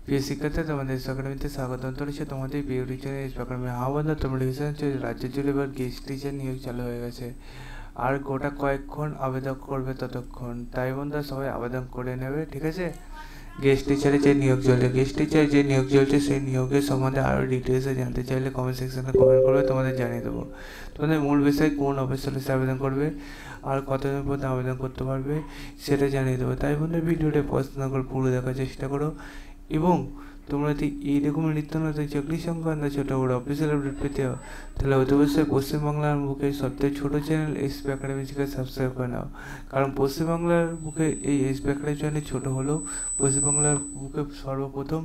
প্রিয় শিক্ষার্থী, তোমাদের একাডেমিতে স্বাগত জানাচ্ছি। তোমাদের প্রিয় টিচার একাডেমি আহ্বান তোমরা রিসেন্ট রাজ্য জুড়ে এবার গেস্ট টিচার নিয়োগ চালু হয়ে গেছে। আর গোটা কয়েকক্ষণ আবেদন করবে ততক্ষণ, তাই বন্ধুরা সবাই আবেদন করে নেবে, ঠিক আছে। গেস্ট টিচারে যে নিয়োগ চলছে, গেস্ট টিচার যে নিয়োগ চলছে সেই নিয়োগের সম্বন্ধে আরও ডিটেলসে জানতে চাইলে কমেন্ট সেকশনে কমেন্ট করবে, তোমাদের জানিয়ে দেবো। তোমাদের মূল বিষয় কোন অফিসিয়াল আবেদন করবে আর কতদিন পর্যন্ত আবেদন করতে পারবে সেটা জানিয়ে দেবো। তাই বন্ধুরা ভিডিওটা পছন্দ করে পুরো দেখার চেষ্টা করো, এবং তোমরা যদি এইরকম নিত্য নতুন চাকরি সংক্রান্ত ছোটো বড়ো অফিসিয়াল আপডেট পেতে হও, তাহলে অবশ্যই পশ্চিমবাংলার বুকে সবথেকে ছোটো চ্যানেল এসপি একাডেমিকে সাবস্ক্রাইব করে নাও। কারণ পশ্চিমবাংলার বুকে এই এসপি একাডেমি চ্যানেল ছোটো হলেও পশ্চিমবাংলার বুকে সর্বপ্রথম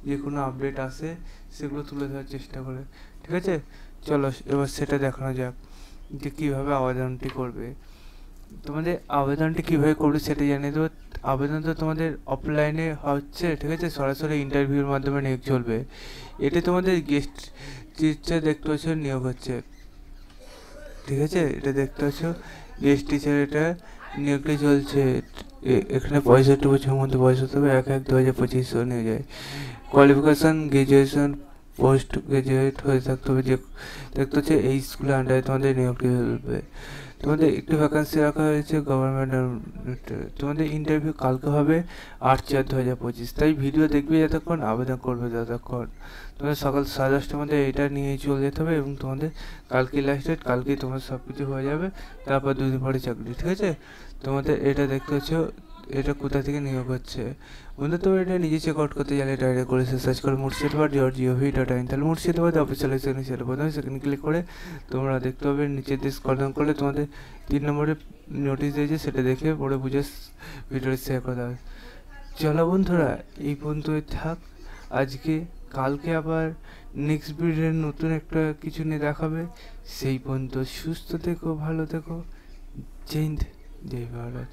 যে কোনো আপডেট আসে সেগুলো তুলে ধরার চেষ্টা করে, ঠিক আছে। চলো এবার সেটা দেখানো যাক যে কীভাবে আবেদনটি করবে। তোমাদের আবেদনটি কীভাবে করবে সেটা জানিয়ে দেবো। আবেদন তো তোমাদের অফলাইনে হচ্ছে, ঠিক আছে, সরাসরি ইন্টারভিউর মাধ্যমে নিয়োগ চলবে। এটা তোমাদের গেস্ট টিচার দেখতে পাচ্ছ নিয়োগ হচ্ছে, ঠিক আছে। এটা দেখতে পাচ্ছ গেস্ট টিচার, এটা নিয়োগটি চলছে। এখানে 65 বছরের মধ্যে বয়স হতে হবে, 1/1/2025 নিয়ে যায়। কোয়ালিফিকেশান গ্রাজুয়েশন, পোস্ট গ্রাজুয়েট হয়ে থাকতে হবে। যে দেখতে হচ্ছে এই স্কুলের আন্ডারে তোমাদের নিয়োগটি চলবে। তোমাদের একটি ভ্যাকান্সি রাখা হয়েছে গভর্নমেন্ট। তোমাদের ইন্টারভিউ কালকে হবে 8/4/2025। তাই ভিডিও দেখবে যতক্ষণ, আবেদন করবে ততক্ষণ। তোমাদের সকাল 10:30টার মধ্যে এটা নিয়ে চলে যেতে হবে, এবং তোমাদের কালকে লাস্ট ডেট, কালকেই তোমার সব কিছু হয়ে যাবে। তারপর 2 দিন পরে চাকরি, ঠিক আছে। তোমাদের এটা দেখতে হচ্ছে এটা কোথা থেকে নিয়োগ হচ্ছে। বন্ধু তোমরা এটা নিজে চেক আউট করতে চাইলে ডাইরেক্ট করে সার্চ করে মুর্শিদাবাদ.gov.in, তাহলে মুর্শিদাবাদ অফিসিয়াল সেখানে ছেড়ে প্রথমে সেখানে ক্লিক করে তোমরা দেখতে পাবে নিচের দিকে স্ক্রল ডাউন করলে তোমাদের 3 নম্বরে নোটিশ দিয়েছে, সেটা দেখে পরে বুঝে ভিডিওটি শেয়ার করে দেবে। চলো বন্ধুরা এই পর্যন্তই থাক আজকে। কালকে আবার নেক্সট ভিডিওর নতুন একটা কিছু নিয়ে দেখাবে। সেই পর্যন্ত সুস্থ থেকো, ভালো থেকো। জয় হিন্দ, জয় ভারত।